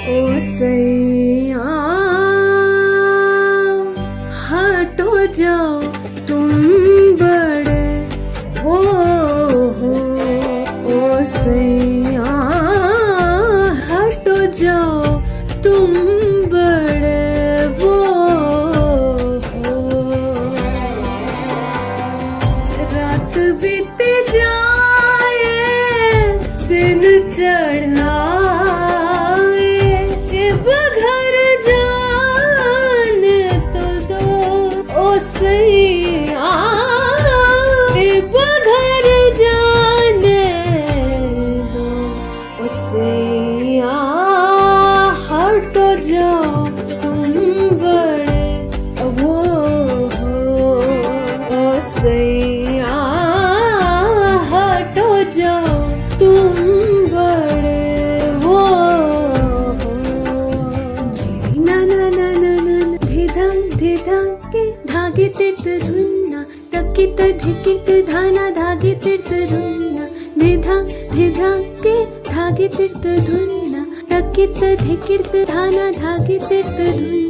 ओ सैया हटो जाओ तुम बड़े वो हो। ओ सैया हटो जाओ तुम बड़े वो हो। रात बीत जाए दिन चढ़ाए अब घर जाने तो दो। ओ सैया अब घर जाने दो। ओ सैया हटो जाओ तुम बड़े वो हो। ओ सैया हटो जाओ तुम बड़े वो हो। ना ना ना ना ना धिधं के धागे तीर्थ धुन्ना तकित धिकिर्त धाना धागे तीर्थ धुन्ना। धिधं के धागे तीर्थ धुन्ना तकित धिकिर्त धाना धागे तीर्थ धुन्ना।